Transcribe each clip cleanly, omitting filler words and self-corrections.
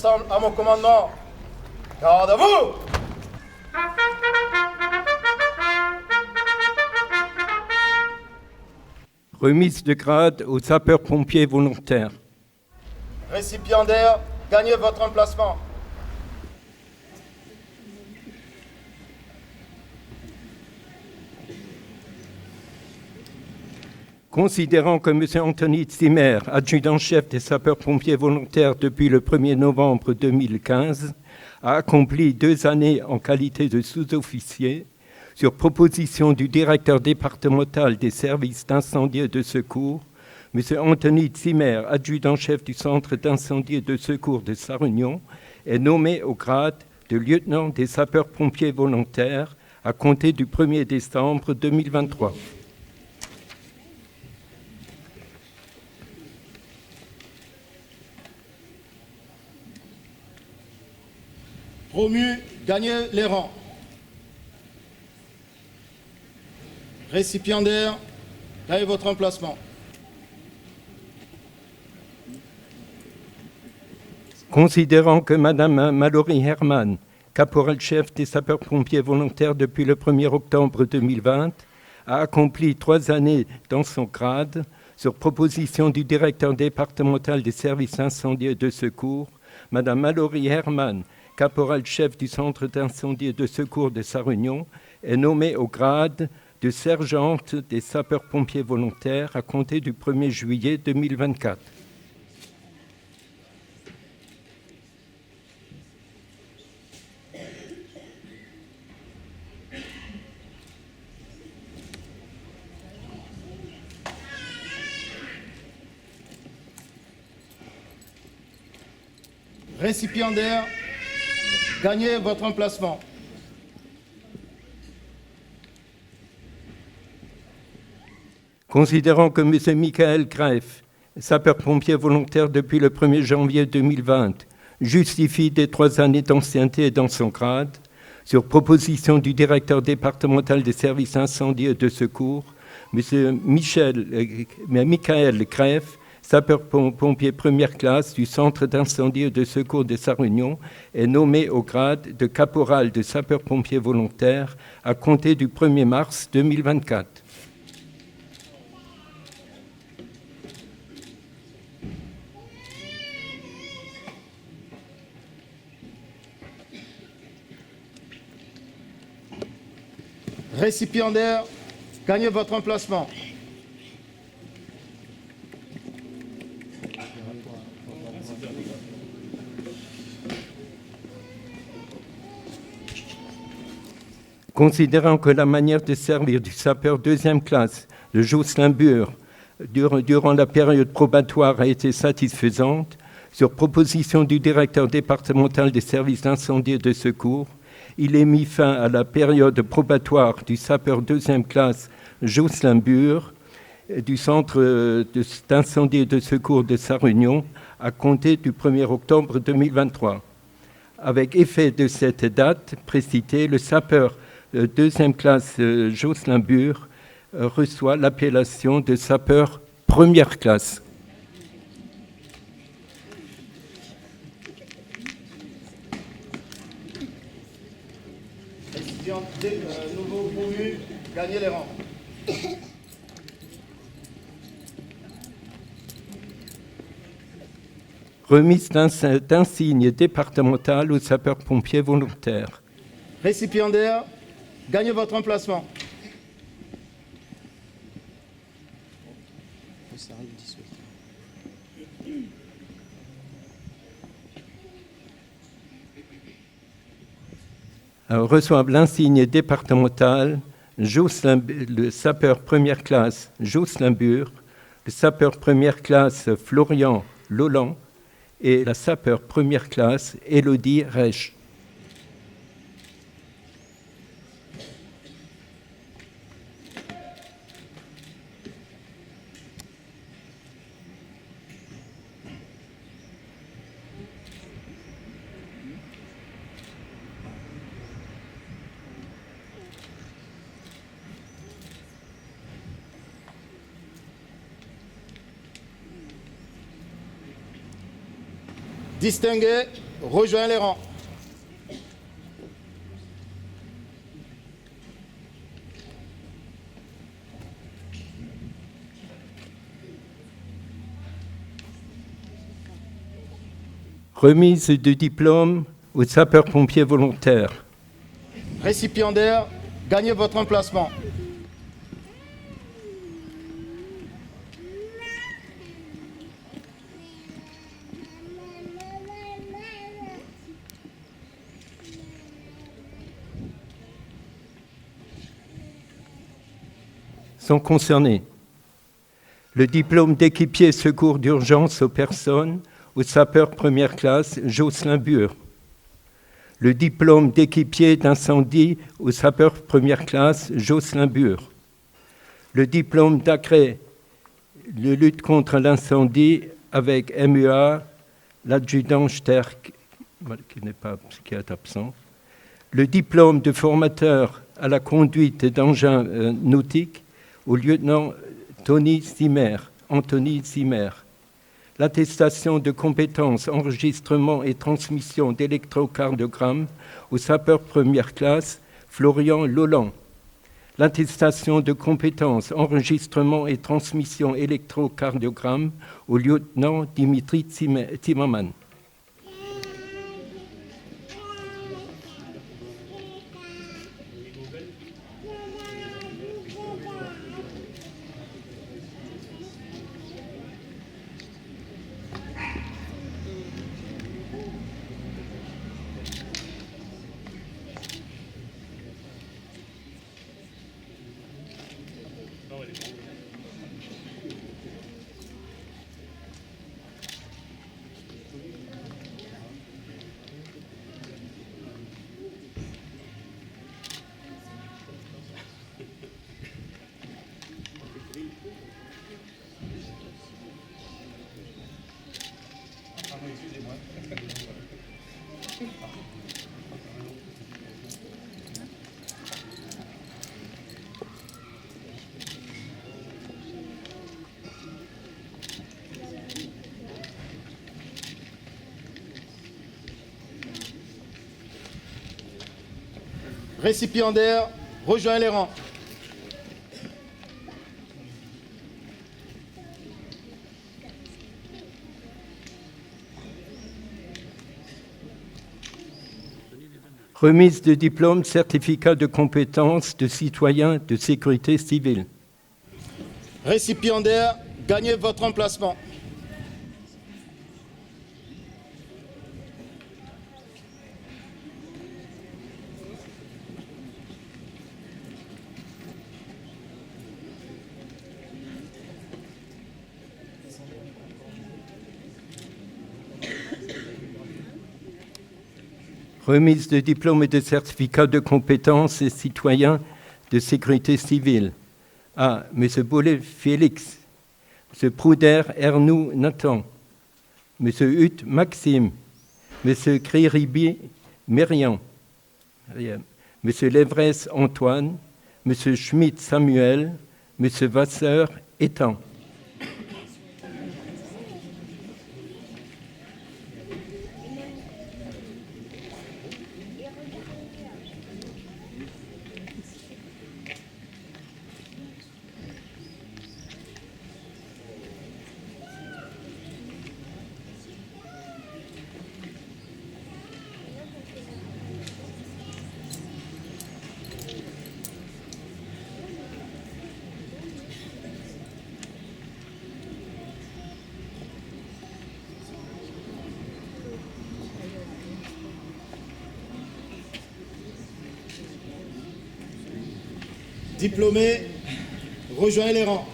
ensemble à mon commandement. Garde à vous! Remise de grade aux sapeurs-pompiers volontaires. Récipiendaire, gagnez votre emplacement. Considérant que M. Anthony Zimmer, adjudant-chef des sapeurs-pompiers volontaires depuis le 1er novembre 2015, a accompli 2 années en qualité de sous-officier, sur proposition du directeur départemental des services d'incendie et de secours, M. Anthony Zimmer, adjudant-chef du centre d'incendie et de secours de Sarre-Union, est nommé au grade de lieutenant des sapeurs-pompiers volontaires à compter du 1er décembre 2023. Promu, gagnez les rangs. Récipiendaire, gagnez votre emplacement. Considérant que Mme Mallory Herman, caporal-chef des sapeurs-pompiers volontaires depuis le 1er octobre 2020, a accompli 3 années dans son grade, sur proposition du directeur départemental des services incendies et de secours, Mme Mallory Herman, caporal-chef du centre d'incendie et de secours de Sarre-Union, est nommée au grade de sergente des sapeurs-pompiers volontaires à compter du 1er juillet 2024. Récipiendaire, gagnez votre emplacement. Considérant que M. Michael Greff, sapeur-pompier volontaire depuis le 1er janvier 2020, justifie des 3 années d'ancienneté dans son grade, sur proposition du directeur départemental des services incendies et de secours, M. Michael Greff, sapeur-pompier première classe du centre d'incendie et de secours de Sarre-Union, est nommé au grade de caporal de sapeur-pompier volontaire à compter du 1er mars 2024. Récipiendaire, gagnez votre emplacement. Considérant que la manière de servir du sapeur 2e classe de Jocelyn Bure durant la période probatoire a été satisfaisante, sur proposition du directeur départemental des services d'incendie et de secours, il est mis fin à la période probatoire du sapeur 2e classe Jocelyn Bure du centre d'incendie et de secours de Sarre-Union à compter du 1er octobre 2023. Avec effet de cette date précitée, le sapeur 2e classe Jocelyn Bure reçoit l'appellation de sapeur 1re classe. Nouveau promu, gagnez les rangs. Remise d'insigne départemental aux sapeurs-pompiers volontaires. Récipiendaire, gagnez votre emplacement. Reçoivent l'insigne départemental le sapeur 1re classe Jocelyn Bure, le sapeur 1re classe Florian Lolland et la sapeur 1re classe Élodie Reich. Distingué, rejoignez les rangs. Remise de diplôme aux sapeurs-pompiers volontaires. Récipiendaire, gagnez votre emplacement. Sont concernés le diplôme d'équipier secours d'urgence aux personnes, aux sapeurs première classe, Jocelyn Bure. Le diplôme d'équipier d'incendie aux sapeurs première classe, Jocelyn Bure. Le diplôme d'agrès de lutte contre l'incendie avec MEA, l'adjudant Sterck, qui n'est pas psychiatre absent. Le diplôme de formateur à la conduite d'engins nautiques au lieutenant Anthony Zimmer. L'attestation de compétences, enregistrement et transmission d'électrocardiogramme au sapeur première classe, Florian Lolland. L'attestation de compétences, enregistrement et transmission électrocardiogramme au lieutenant Dimitri Zimmermann. Récipiendaire, rejoignez les rangs. Remise de diplôme, certificat de compétences de citoyen de sécurité civile. Récipiendaire, gagnez votre emplacement. Remise de diplôme et de certificat de compétences et citoyen de sécurité civile à M. Bollet Félix, M. Prouder Ernou Nathan, M. Hutt Maxime, M. Criribi Mérian, M. Lévresse Antoine, M. Schmidt Samuel, M. Vasseur Étang. Diplômés, rejoignez les rangs.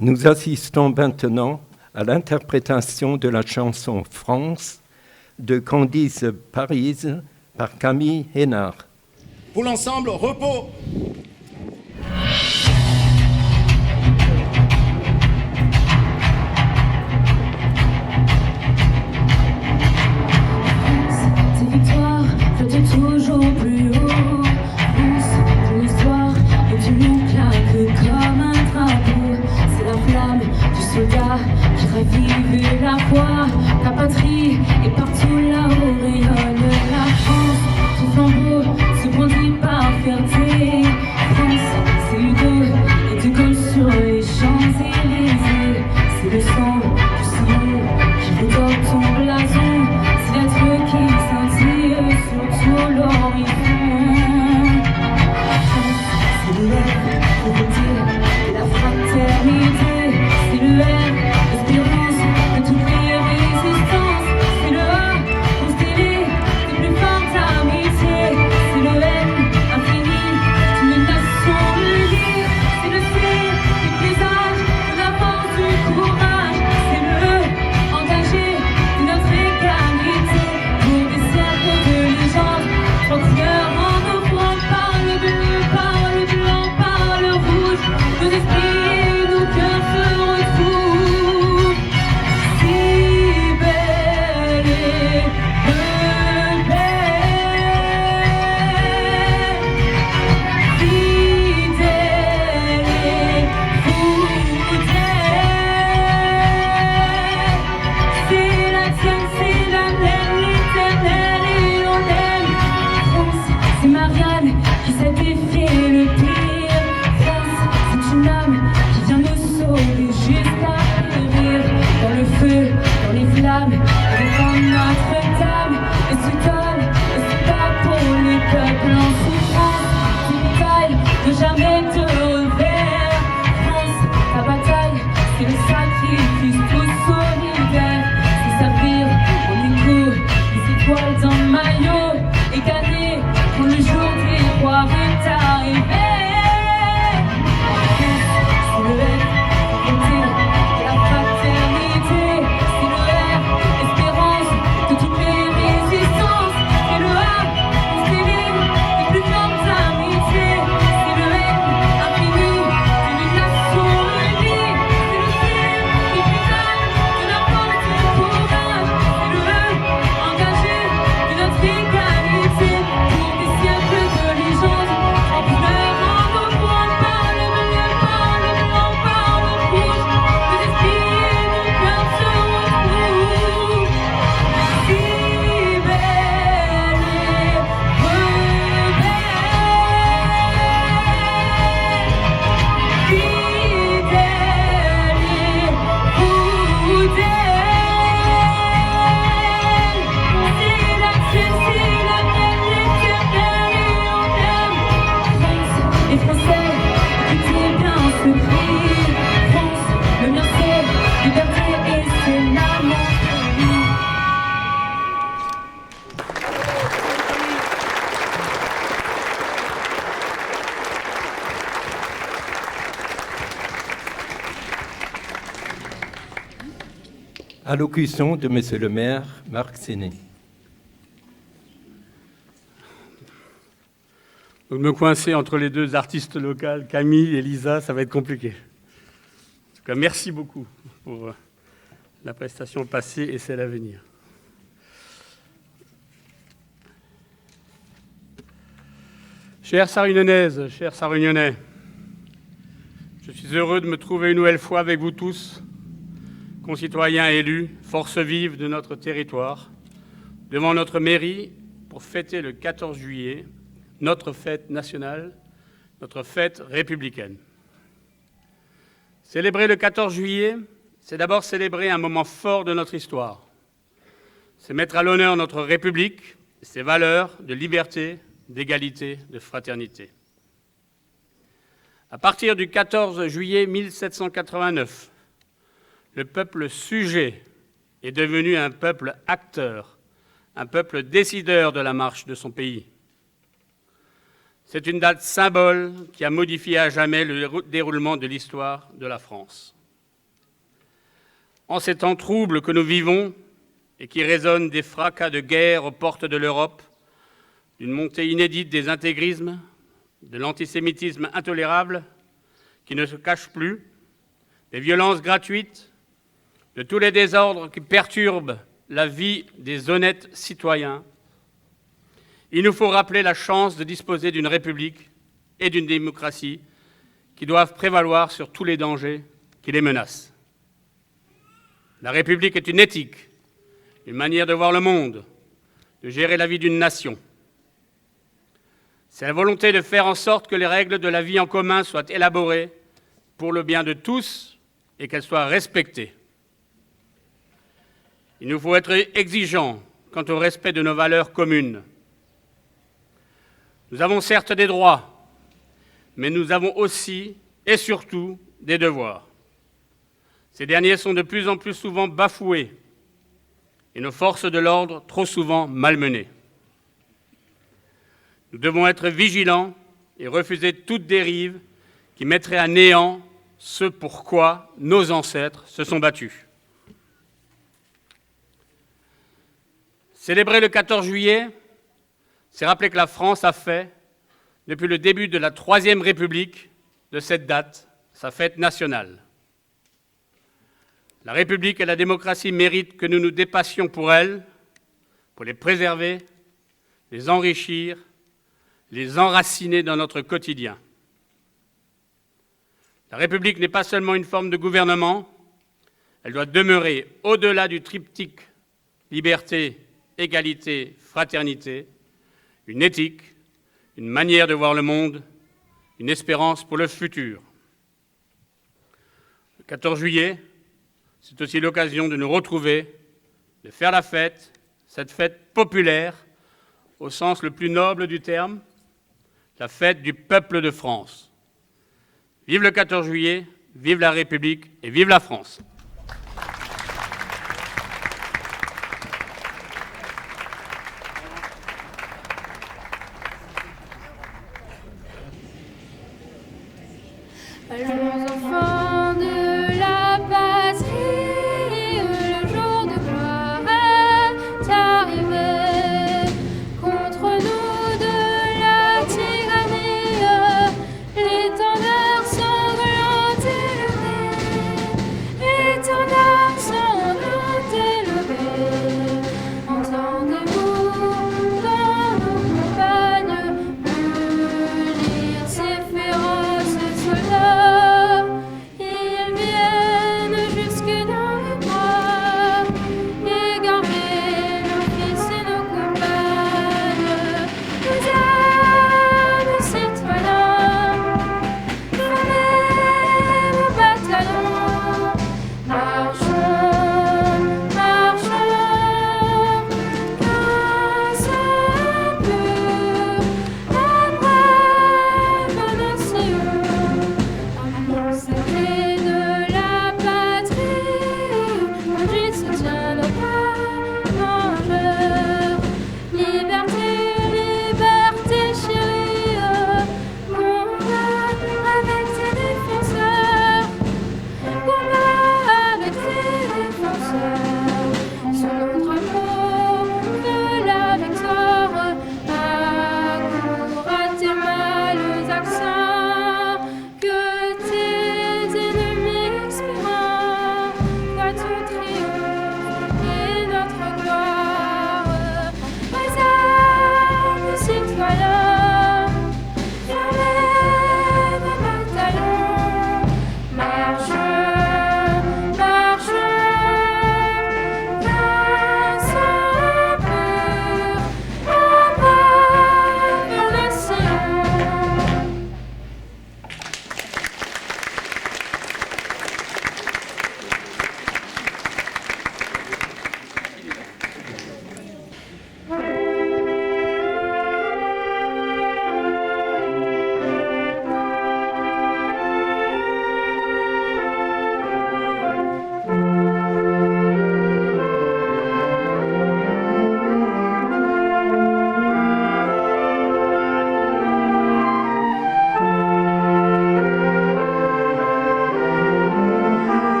Nous assistons maintenant à l'interprétation de la chanson France de Candice Parise par Camille Hénard. Pour l'ensemble, repos. Territoire, flotte toujours plus haut. Plus Allocution de Monsieur le maire, Marc Séné. Donc me coincer entre les deux artistes locales, Camille et Lisa, ça va être compliqué. En tout cas, merci beaucoup pour la prestation passée et celle à venir. Chères Sarignonnaises, chers Sarignonnais, je suis heureux de me trouver une nouvelle fois avec vous tous, concitoyens élus, forces vives de notre territoire, devant notre mairie pour fêter le 14 juillet, notre fête nationale, notre fête républicaine. Célébrer le 14 juillet, c'est d'abord célébrer un moment fort de notre histoire. C'est mettre à l'honneur notre République et ses valeurs de liberté, d'égalité, de fraternité. À partir du 14 juillet 1789, le peuple sujet est devenu un peuple acteur, un peuple décideur de la marche de son pays. C'est une date symbole qui a modifié à jamais le déroulement de l'histoire de la France. En ces temps troubles que nous vivons et qui résonnent des fracas de guerre aux portes de l'Europe, d'une montée inédite des intégrismes, de l'antisémitisme intolérable qui ne se cache plus, des violences gratuites, de tous les désordres qui perturbent la vie des honnêtes citoyens, il nous faut rappeler la chance de disposer d'une République et d'une démocratie qui doivent prévaloir sur tous les dangers qui les menacent. La République est une éthique, une manière de voir le monde, de gérer la vie d'une nation. C'est la volonté de faire en sorte que les règles de la vie en commun soient élaborées pour le bien de tous et qu'elles soient respectées. Il nous faut être exigeants quant au respect de nos valeurs communes. Nous avons certes des droits, mais nous avons aussi et surtout des devoirs. Ces derniers sont de plus en plus souvent bafoués et nos forces de l'ordre trop souvent malmenées. Nous devons être vigilants et refuser toute dérive qui mettrait à néant ce pour quoi nos ancêtres se sont battus. Célébrer le 14 juillet, c'est rappeler que la France a fait, depuis le début de la Troisième République, de cette date, sa fête nationale. La République et la démocratie méritent que nous nous dépassions pour elles, pour les préserver, les enrichir, les enraciner dans notre quotidien. La République n'est pas seulement une forme de gouvernement, elle doit demeurer au-delà du triptyque liberté, égalité, fraternité, une éthique, une manière de voir le monde, une espérance pour le futur. Le 14 juillet, c'est aussi l'occasion de nous retrouver, de faire la fête, cette fête populaire, au sens le plus noble du terme, la fête du peuple de France. Vive le 14 juillet, vive la République et vive la France. Allons enfants de la patrie, le jour de gloire est arrivé. Contre nous de la tyrannie, l'étendard sanglant élevé. Et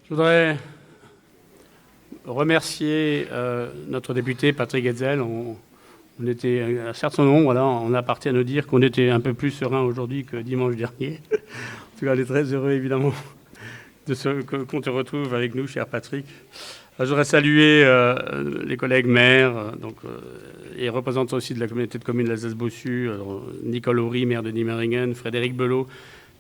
Je voudrais remercier notre député Patrick Hetzel. On était un certain nombre, voilà, on a parti à nous dire qu'on était un peu plus serein aujourd'hui que dimanche dernier. En tout cas, on est très heureux, évidemment, qu'on te retrouve avec nous, cher Patrick. Je voudrais saluer les collègues maires et représentants aussi de la communauté de communes d'Alsace-Bossu, Nicole Horry, maire de Niemeringen, Frédéric Belot,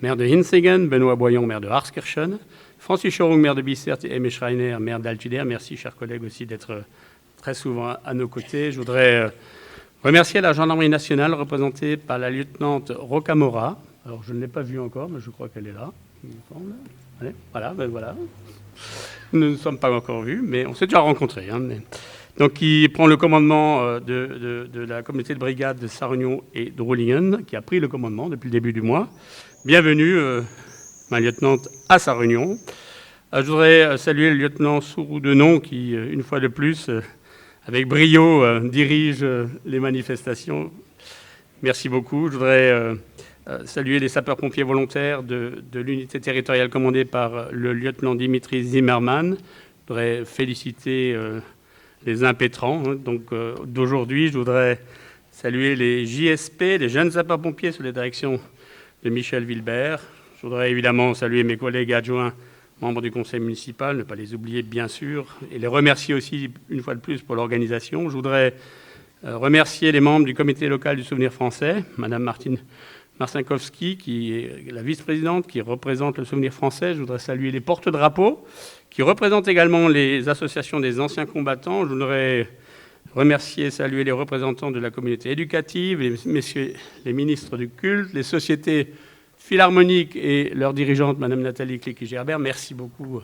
maire de Hinsingen, Benoît Boyon, maire de Harskirchen, Francis Chorung, maire de Bissert, et Aimé Schreiner, maire d'Altuder. Merci, chers collègues, aussi d'être très souvent à nos côtés. Je voudrais remercier la gendarmerie nationale représentée par la lieutenante Rocamora. Alors, je ne l'ai pas vue encore, mais je crois qu'elle est là, il me semble. Allez, voilà, ben voilà. Nous ne nous sommes pas encore vus, mais on s'est déjà rencontrés. Donc, qui prend le commandement de la communauté de brigade de Sarre-Union et de Rohlingen, qui a pris le commandement depuis le début du mois. Bienvenue, ma lieutenante, à Sarre-Union. Je voudrais saluer le lieutenant Sourou-Denon, qui, une fois de plus, avec brio, dirige les manifestations. Merci beaucoup. Je voudrais saluer les sapeurs-pompiers volontaires de l'unité territoriale commandée par le lieutenant Dimitri Zimmermann. Je voudrais féliciter les impétrants d'aujourd'hui. Je voudrais saluer les JSP, les jeunes sapeurs-pompiers, sous la direction de Michel Wilbert. Je voudrais évidemment saluer mes collègues adjoints, membres du conseil municipal, ne pas les oublier bien sûr, et les remercier aussi une fois de plus pour l'organisation. Je voudrais remercier les membres du comité local du Souvenir français, Madame Martine Marcinkowski, qui est la vice-présidente, qui représente le Souvenir français. Je voudrais saluer les porte-drapeaux, qui représentent également les associations des anciens combattants. Je voudrais remercier et saluer les représentants de la communauté éducative, messieurs les ministres du culte, les sociétés philharmoniques et leur dirigeante, Madame Nathalie Cléqui-Gerbert. Merci beaucoup,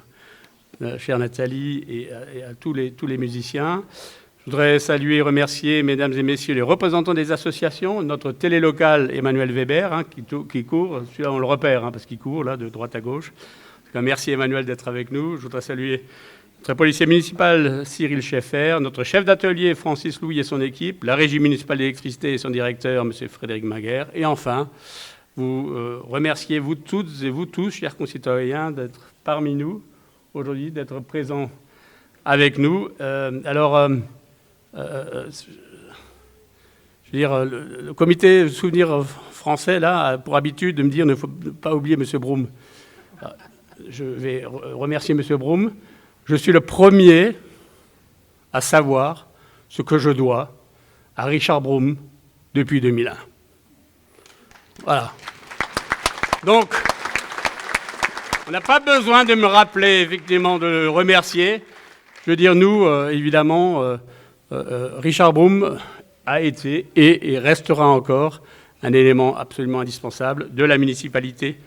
chère Nathalie, et à tous les musiciens. Je voudrais saluer et remercier, mesdames et messieurs, les représentants des associations, notre télé locale Emmanuel Weber, qui court, celui-là on le repère, parce qu'il court là, de droite à gauche. En tout cas, merci Emmanuel d'être avec nous. Je voudrais saluer notre policier municipal Cyril Schaeffer, notre chef d'atelier Francis Louis et son équipe, la régie municipale d'électricité et son directeur, M. Frédéric Maguère. Et enfin, vous remercier, vous toutes et vous tous, chers concitoyens, d'être parmi nous aujourd'hui, d'être présents avec nous. Je veux dire, le comité Souvenir français, là, a pour habitude de me dire ne faut pas oublier M. Broum. Je vais remercier M. Broum. Je suis le premier à savoir ce que je dois à Richard Broum depuis 2001. Voilà. Donc, on n'a pas besoin de me rappeler, effectivement, de le remercier. Je veux dire, nous, évidemment, Richard Broum a été et restera encore un élément absolument indispensable de la municipalité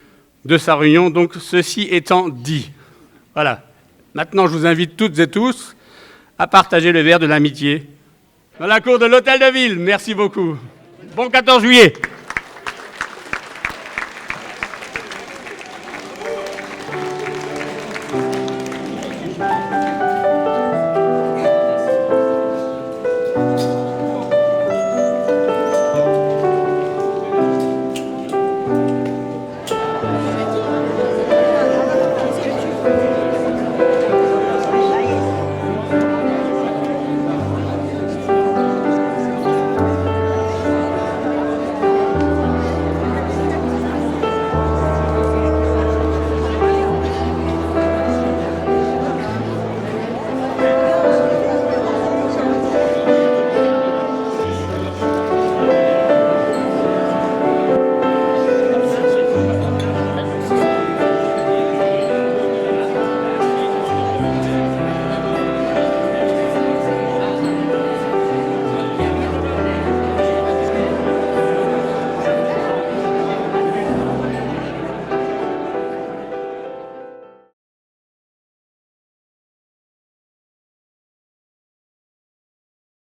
de Sarre-Union. Donc, ceci étant dit, voilà. Maintenant, je vous invite toutes et tous à partager le verre de l'amitié dans la cour de l'Hôtel de Ville. Merci beaucoup. Bon 14 juillet.